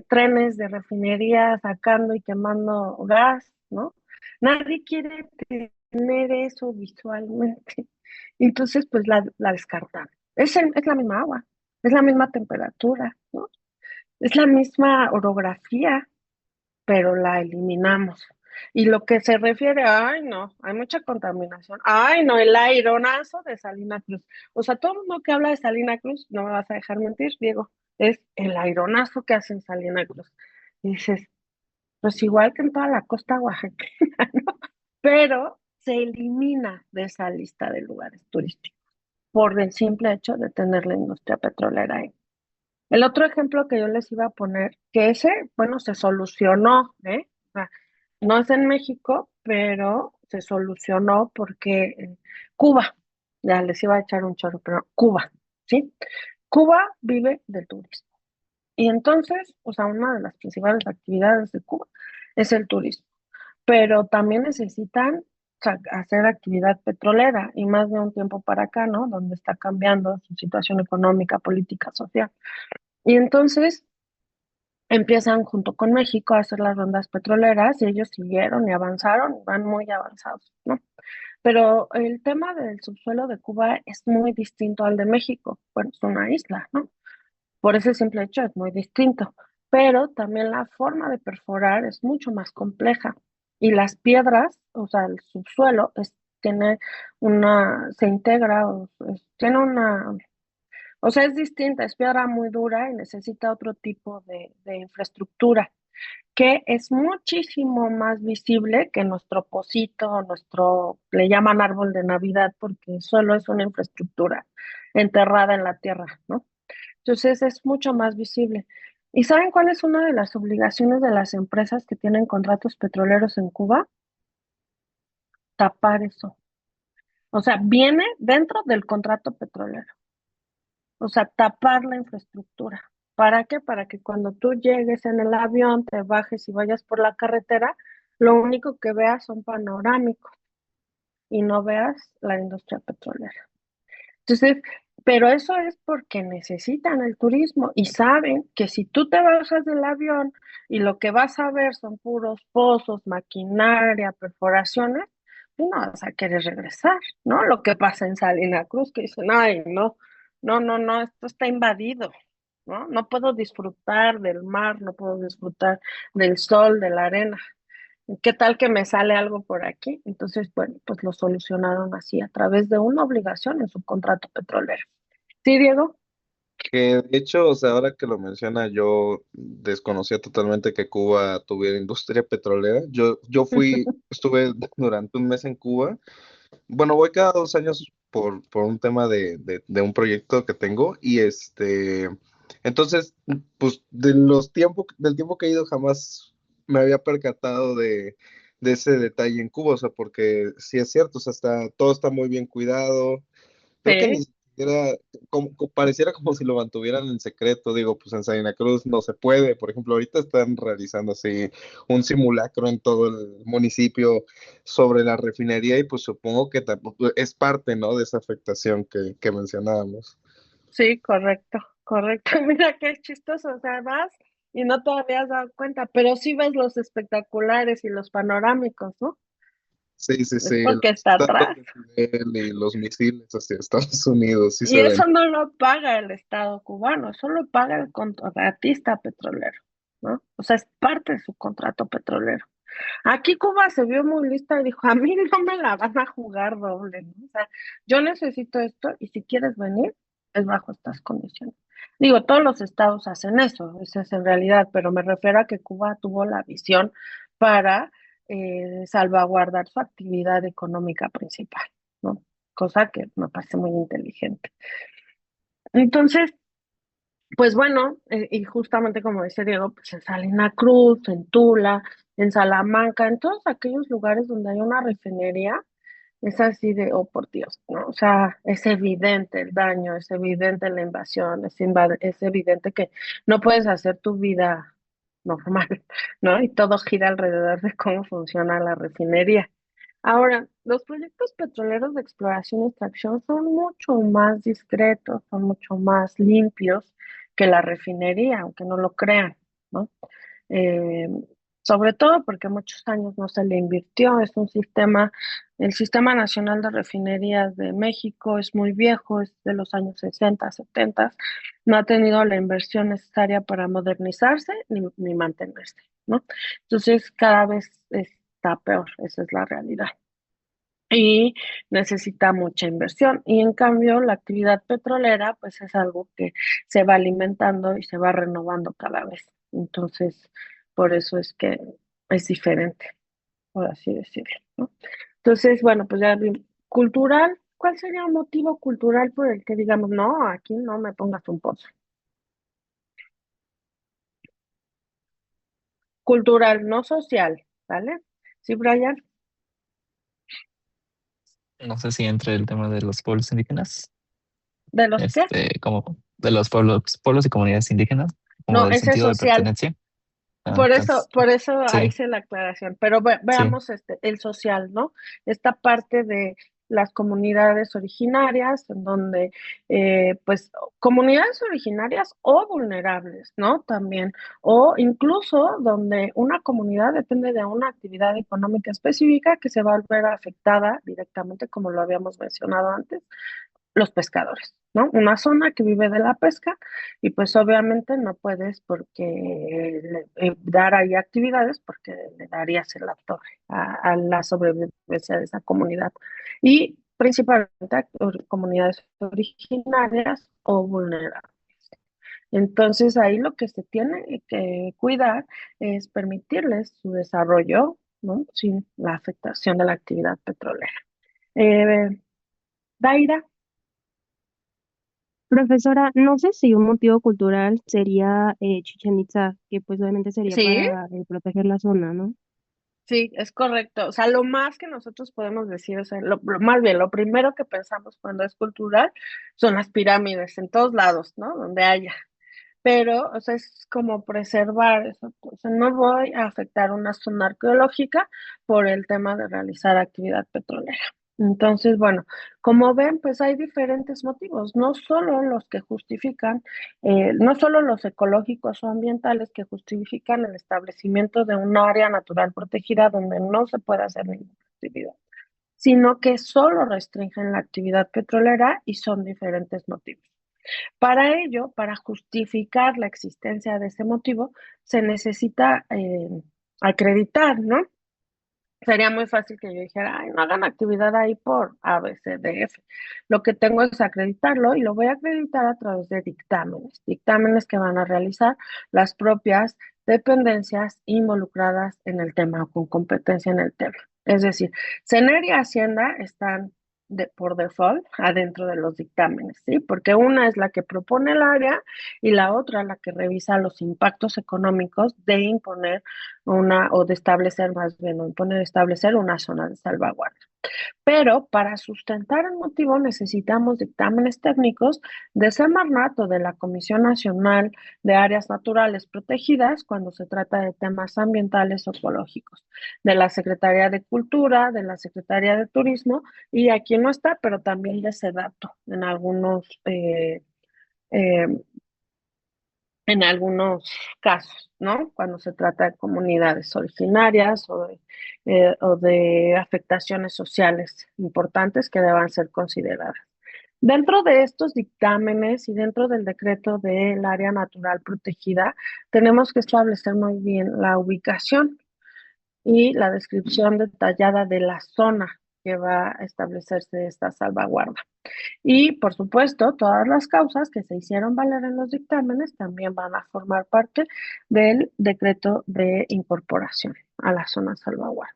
trenes de refinería sacando y quemando gas, ¿no? Nadie quiere tener eso visualmente. Entonces, pues la descartan. Es la misma agua, es la misma temperatura, ¿no? Es la misma orografía, pero la eliminamos. Y lo que se refiere, ay, no, hay mucha contaminación. Ay, no, el aironazo de Salina Cruz. O sea, todo el mundo que habla de Salina Cruz, no me vas a dejar mentir, Diego, es el aironazo que hacen Salina Cruz. Y dices, pues igual que en toda la costa oaxaqueña, ¿no? Pero se elimina de esa lista de lugares turísticos por el simple hecho de tener la industria petrolera ahí. El otro ejemplo que yo les iba a poner, que ese, bueno, se solucionó, ¿eh? O sea, no es en México, pero se solucionó porque Cuba, ya les iba a echar un chorro, pero Cuba, ¿sí? Cuba vive del turismo. Y entonces, o sea, una de las principales actividades de Cuba es el turismo, pero también necesitan hacer actividad petrolera y más de un tiempo para acá, ¿no? Donde está cambiando su situación económica, política, social. Y entonces empiezan junto con México a hacer las rondas petroleras y ellos siguieron y avanzaron, van muy avanzados, ¿no? Pero el tema del subsuelo de Cuba es muy distinto al de México. Bueno, es una isla, ¿no? Por ese simple hecho es muy distinto. Pero también la forma de perforar es mucho más compleja. Y las piedras, o sea, el subsuelo tiene se integra, tiene o sea, es distinta, es piedra muy dura y necesita otro tipo de infraestructura que es muchísimo más visible que nuestro pocito, le llaman árbol de Navidad porque solo es una infraestructura enterrada en la tierra, ¿no? Entonces es mucho más visible. ¿Y saben cuál es una de las obligaciones de las empresas que tienen contratos petroleros en Cuba? Tapar eso. O sea, viene dentro del contrato petrolero. O sea, tapar la infraestructura. ¿Para qué? Para que cuando tú llegues en el avión, te bajes y vayas por la carretera, lo único que veas son panorámicos y no veas la industria petrolera. Entonces, pero eso es porque necesitan el turismo y saben que si tú te bajas del avión y lo que vas a ver son puros pozos, maquinaria, perforaciones, tú no vas a querer regresar, ¿no? Lo que pasa en Salina Cruz, que dicen, ay, no, no, no, no, esto está invadido, ¿no? No puedo disfrutar del mar, no puedo disfrutar del sol, de la arena. ¿Qué tal que me sale algo por aquí? Entonces, bueno, pues lo solucionaron así, a través de una obligación en su contrato petrolero. ¿Sí, Diego? Que de hecho, o sea, ahora que lo menciona, yo desconocía totalmente que Cuba tuviera industria petrolera. Estuve durante un mes en Cuba. Bueno, voy cada 2 años por un tema de un proyecto que tengo y entonces, pues del tiempo que he ido jamás me había percatado de ese detalle en Cuba, o sea, porque sí es cierto, o sea, todo está muy bien cuidado. Creo que ni Sí, siquiera, pareciera como si lo mantuvieran en secreto, digo, pues en Salina Cruz no se puede, por ejemplo, ahorita están realizando así un simulacro en todo el municipio sobre la refinería y pues supongo que tampoco es parte, ¿no? De esa afectación que mencionábamos. sí, correcto, correcto. Mira qué chistoso, o sea, vas y no te habías dado cuenta, pero sí ves los espectaculares y los panorámicos, ¿no? Sí, sí, Es sí, porque los está datos atrás. de Fidel y los misiles hacia Estados Unidos, sí Y se ven. eso no lo paga el Estado cubano, eso lo paga el contratista petrolero, ¿no? O sea, es parte de su contrato petrolero. Aquí Cuba se vio muy lista y dijo, a mí no me la van a jugar doble, ¿no? O sea, yo necesito esto y si quieres venir, es bajo estas condiciones. Digo, todos los estados hacen eso, esa es en realidad, pero me refiero a que Cuba tuvo la visión para salvaguardar su actividad económica principal, ¿no? Cosa que me parece muy inteligente. Entonces, pues bueno, y justamente como dice Diego, pues en Salina Cruz, en Tula, en Salamanca, en todos aquellos lugares donde hay una refinería, es así de, oh por Dios, ¿no? O sea, es evidente el daño, es evidente la invasión, es evidente que no puedes hacer tu vida normal, ¿no? Y todo gira alrededor de cómo funciona la refinería. Ahora, los proyectos petroleros de exploración y extracción son mucho más discretos, son mucho más limpios que la refinería, aunque no lo crean, ¿no? Eh, Sobre todo porque muchos años no se le invirtió, el Sistema Nacional de Refinerías de México es muy viejo, es de los años 60, 70, no ha tenido la inversión necesaria para modernizarse ni mantenerse, ¿no? Entonces cada vez está peor, esa es la realidad y necesita mucha inversión. Y en cambio, la actividad petrolera, pues es algo que se va alimentando y se va renovando cada vez. Entonces, por eso es que es diferente, por así decirlo, ¿no? Entonces, bueno, pues ya cultural, ¿cuál sería un motivo cultural por el que digamos, no, aquí no me pongas un pozo? Cultural, no social, ¿vale? Sí, Brian, No sé si entre el tema de los pueblos indígenas, ¿de los qué? como de los pueblos y comunidades indígenas, como No, del ese es sentido de social. pertenencia. Entonces, Por eso ahí sí, hice la aclaración, pero sí, veamos el social, ¿no? Esta parte de las comunidades originarias, en donde, pues, comunidades originarias o vulnerables, ¿no? También, o incluso donde una comunidad depende de una actividad económica específica que se va a ver afectada directamente, como lo habíamos mencionado antes, los pescadores, ¿no? Una zona que vive de la pesca y pues obviamente no puedes dar ahí actividades porque le darías en la torre a la sobrevivencia de esa comunidad. Y principalmente a comunidades originarias o vulnerables. Entonces ahí lo que se tiene que cuidar es permitirles su desarrollo, ¿no? Sin la afectación de la actividad petrolera. Daira. Profesora, no sé si un motivo cultural sería Chichén Itzá, que pues obviamente sería Sí, para proteger la zona, ¿no? sí, es correcto. O sea, lo más que nosotros podemos decir, o sea, más bien, lo primero que pensamos cuando es cultural son las pirámides en todos lados, ¿no? Donde haya. Pero, o sea, es como preservar eso. O sea, no voy a afectar una zona arqueológica por el tema de realizar actividad petrolera. Entonces, bueno, como ven, pues hay diferentes motivos, no solo los que justifican, no solo los ecológicos o ambientales que justifican el establecimiento de un área natural protegida donde no se puede hacer ninguna actividad, sino que solo restringen la actividad petrolera y son diferentes motivos. Para ello, para justificar la existencia de ese motivo, se necesita acreditar, ¿no? Sería muy fácil que yo dijera, ay, no hagan actividad ahí por A, B, C, D, F. Lo que tengo es acreditarlo y lo voy a acreditar a través de dictámenes que van a realizar las propias dependencias involucradas en el tema o con competencia en el tema. Es decir, CENER y Hacienda están por default adentro de los dictámenes, ¿sí? Porque una es la que propone el área y la otra la que revisa los impactos económicos de imponer o de establecer más bien, o imponer establecer una zona de salvaguardia. Pero para sustentar el motivo necesitamos dictámenes técnicos de Semarnat o de la Comisión Nacional de Áreas Naturales Protegidas cuando se trata de temas ambientales o ecológicos, de la Secretaría de Cultura, de la Secretaría de Turismo y aquí no está, pero también de SEDATU eh, en algunos casos, ¿no? Cuando se trata de comunidades originarias o de afectaciones sociales importantes que deban ser consideradas. Dentro de estos dictámenes y dentro del decreto del área natural protegida, tenemos que establecer muy bien la ubicación y la descripción detallada de la zona que va a establecerse esta salvaguarda. Y, por supuesto, todas las causas que se hicieron valer en los dictámenes también van a formar parte del decreto de incorporación a la zona salvaguarda.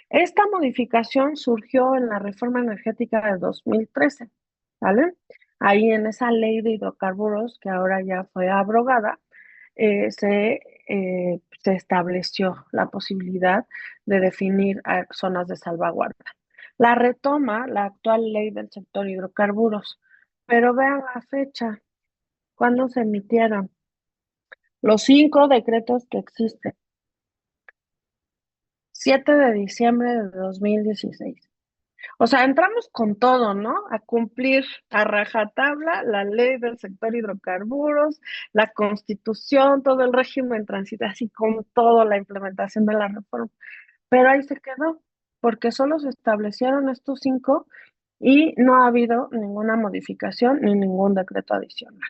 Esta modificación surgió en la reforma energética de 2013, ¿vale? Ahí en esa ley de hidrocarburos que ahora ya fue abrogada, se estableció la posibilidad de definir zonas de salvaguarda. La retoma la actual ley del sector hidrocarburos, pero vean la fecha, cuando se emitieron los 5 decretos que existen. 7 de diciembre de 2016. O sea, entramos con todo, ¿no? A cumplir a rajatabla la ley del sector hidrocarburos, la constitución, todo el régimen transitorio, así con toda la implementación de la reforma. Pero ahí se quedó, porque solo se establecieron estos 5 y no ha habido ninguna modificación ni ningún decreto adicional.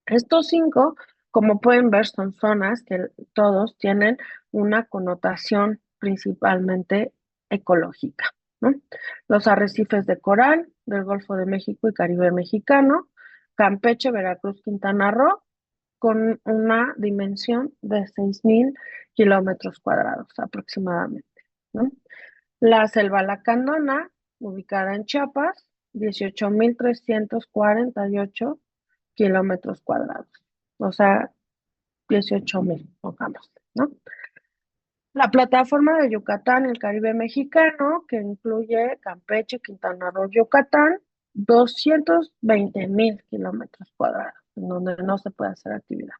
Estos 5, como pueden ver, son zonas que todos tienen una connotación principalmente ecológica, ¿no? Los arrecifes de coral del Golfo de México y Caribe mexicano, Campeche, Veracruz, Quintana Roo, con una dimensión de 6,000 kilómetros cuadrados aproximadamente, ¿no? La selva lacandona, ubicada en Chiapas, 18,348 kilómetros cuadrados, o sea, 18,000, pongamos, ¿no? La plataforma de Yucatán, el Caribe mexicano, que incluye Campeche, Quintana Roo, Yucatán, 220,000 kilómetros cuadrados, en donde no se puede hacer actividad.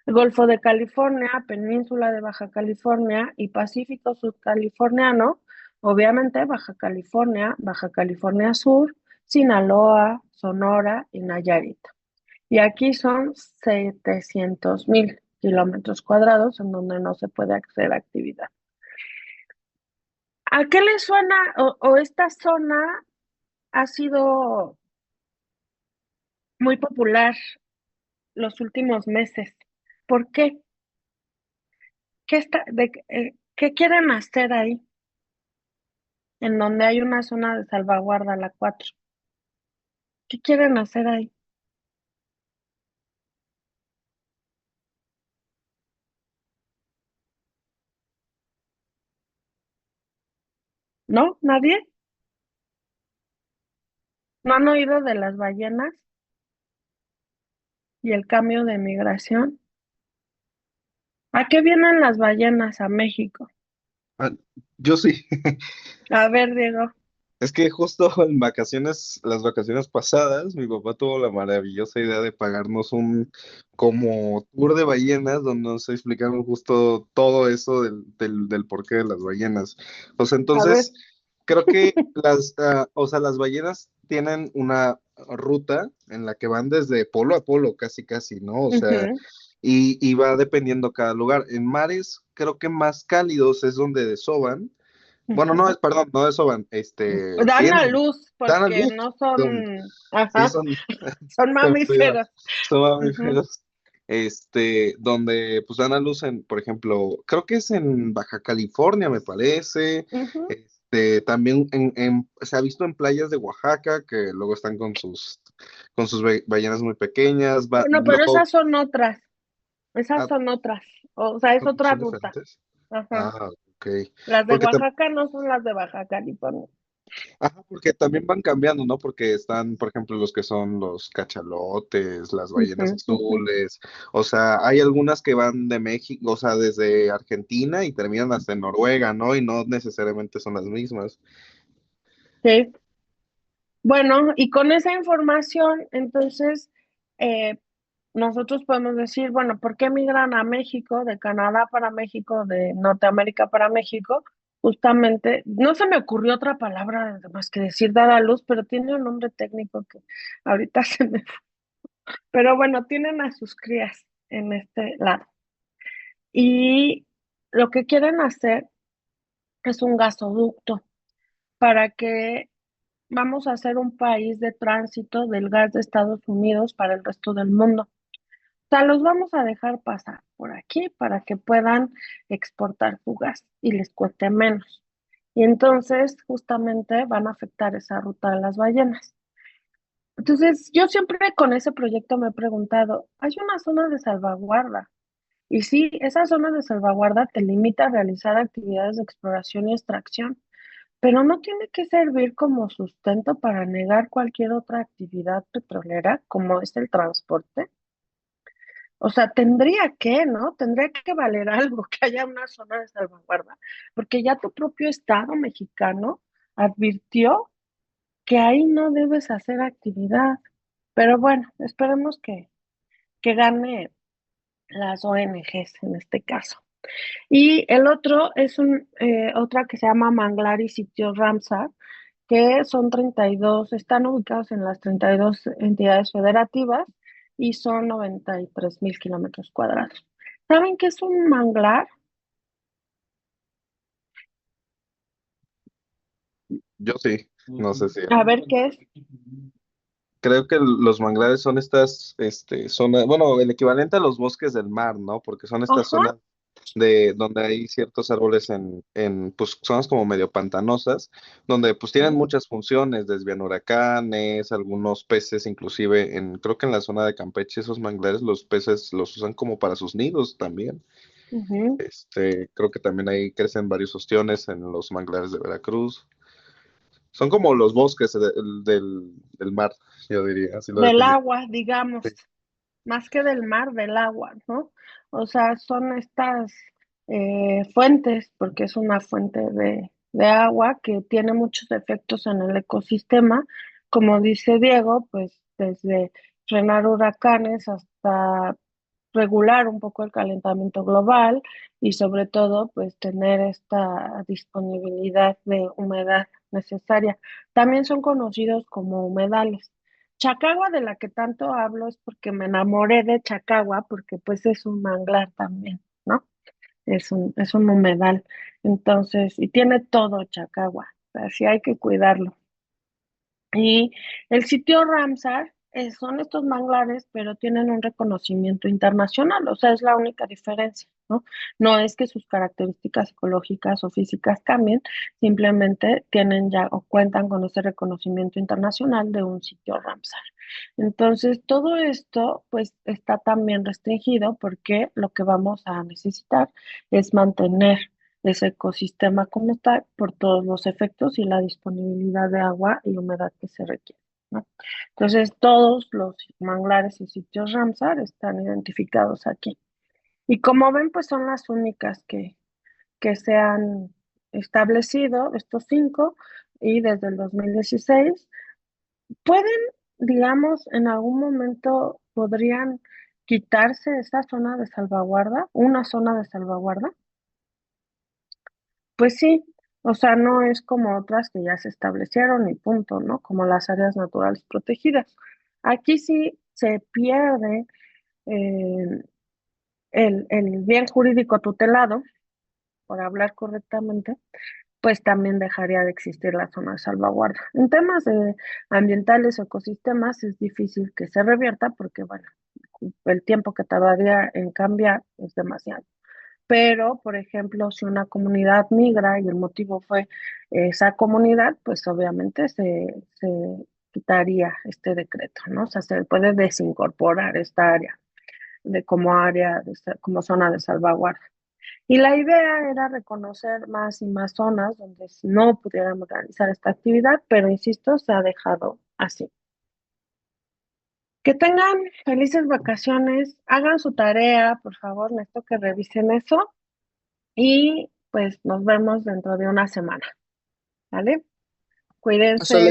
El Golfo de California, Península de Baja California y Pacífico Sudcaliforniano, obviamente Baja California Sur, Sinaloa, Sonora y Nayarit. Y aquí son 700,000 kilómetros cuadrados en donde no se puede hacer actividad. ¿A qué le suena o esta zona ha sido muy popular los últimos meses. ¿Por qué? ¿Qué quieren hacer ahí? En donde hay una zona de salvaguarda, la 4. ¿Qué quieren hacer ahí? ¿No? ¿Nadie? ¿No han oído de las ballenas y el cambio de migración? ¿A qué vienen las ballenas a México? Ah, yo sí. A ver, Diego. Es que justo en vacaciones, las vacaciones pasadas, mi papá tuvo la maravillosa idea de pagarnos un como tour de ballenas donde nos explicaron justo todo eso del porqué de las ballenas. O sea, A ver. entonces, creo que o sea, las ballenas tienen una ruta en la que van desde polo a polo, casi casi, ¿no? O sea, Ujú, y va dependiendo cada lugar. En mares, creo que más cálidos es donde desoban. Bueno, no, ujú. perdón, no desoban, Dan a tienen, luz dan a porque luz, no son, son, sí, ajá, son, son se me olvidó, mamíferos. son Ujú, mamíferos, donde pues dan a luz en, por ejemplo, creo que es en Baja California, me parece, ujú. también se ha visto en playas de Oaxaca, que luego están con sus ballenas muy pequeñas, Bueno, pero luego, esas son otras. Esas ah, son otras. O sea, es otra son ruta. diferentes. Ajá. Ah, ok, Las de porque Oaxaca no son las de Baja California. ajá, porque también van cambiando, ¿no? Porque están, por ejemplo, los que son los cachalotes, las ballenas Ujú, ujú. azules, o sea, hay algunas que van de México, o sea, desde Argentina y terminan hasta en Noruega, ¿no? Y no necesariamente son las mismas. Sí. Bueno, y con esa información, entonces, eh, nosotros podemos decir, bueno, ¿por qué migran a México, de Canadá para México, de Norteamérica para México? Justamente, no se me ocurrió otra palabra más que decir dar a luz, pero tiene un nombre técnico que ahorita se me... Pero bueno, tienen a sus crías en este lado. Y lo que quieren hacer es un gasoducto para que vamos a ser un país de tránsito del gas de Estados Unidos para el resto del mundo. O sea, los vamos a dejar pasar por aquí para que puedan exportar su gas y les cueste menos. Y entonces, justamente, van a afectar esa ruta de las ballenas. Entonces, yo siempre con ese proyecto me he preguntado, hay una zona de salvaguarda. Y sí, esa zona de salvaguarda te limita a realizar actividades de exploración y extracción, pero no tiene que servir como sustento para negar cualquier otra actividad petrolera, como es el transporte. O sea, tendría que, ¿no? Tendría que valer algo que haya una zona de salvaguarda, porque ya tu propio Estado mexicano advirtió que ahí no debes hacer actividad. Pero bueno, esperemos que gane las ONGs en este caso. Y el otro es otra que se llama Manglar y Sitio Ramsar, que son 32, están ubicados en las 32 entidades federativas y son 93,000 kilómetros cuadrados. ¿Saben qué es un manglar? Yo sí, no sé si. A ver qué es. Creo que los manglares son estas, zonas, bueno, el equivalente a los bosques del mar, ¿no? Porque son estas Ajá. zonas de donde hay ciertos árboles en pues zonas como medio pantanosas, donde pues tienen muchas funciones, desvían huracanes, algunos peces, inclusive creo que en la zona de Campeche, esos manglares, los peces los usan como para sus nidos también. Ujú. Creo que también ahí crecen varios ostiones en los manglares de Veracruz. Son como los bosques del mar, yo diría, así lo Del definiría. agua, digamos, más que del mar, del agua, ¿no? O sea, son estas fuentes, porque es una fuente de agua que tiene muchos efectos en el ecosistema, como dice Diego, pues desde frenar huracanes hasta regular un poco el calentamiento global y sobre todo pues tener esta disponibilidad de humedad necesaria. También son conocidos como humedales. Chacagua, de la que tanto hablo, es porque me enamoré de Chacagua, porque pues es un manglar también, ¿no? Es un humedal. Entonces, y tiene todo Chacagua, así hay que cuidarlo. Y el sitio Ramsar son estos manglares, pero tienen un reconocimiento internacional, o sea, es la única diferencia, ¿no? No es que sus características psicológicas o físicas cambien, simplemente tienen ya o cuentan con ese reconocimiento internacional de un sitio Ramsar. Entonces, todo esto, pues, está también restringido porque lo que vamos a necesitar es mantener ese ecosistema como está por todos los efectos y la disponibilidad de agua y humedad que se requiere, ¿no? Entonces, todos los manglares y sitios Ramsar están identificados aquí. Y como ven, pues son las únicas que se han establecido, estos 5, y desde el 2016 pueden, digamos, en algún momento podrían quitarse esa zona de salvaguarda, una zona de salvaguarda. Pues sí, o sea, no es como otras que ya se establecieron y punto, ¿no? Como las áreas naturales protegidas. Aquí sí se pierde eh, el bien jurídico tutelado, por hablar correctamente, pues también dejaría de existir la zona de salvaguarda. En temas de ambientales o ecosistemas es difícil que se revierta porque, bueno, el tiempo que tardaría en cambiar es demasiado. Pero, por ejemplo, si una comunidad migra y el motivo fue esa comunidad, pues obviamente se quitaría este decreto, ¿no? O sea, se puede desincorporar esta área, como zona de salvaguarda. Y la idea era reconocer más y más zonas donde no pudiéramos realizar esta actividad, pero insisto, se ha dejado así. Que tengan felices vacaciones, hagan su tarea, por favor, necesito que revisen eso. Y pues nos vemos dentro de una semana, ¿vale? Cuídense.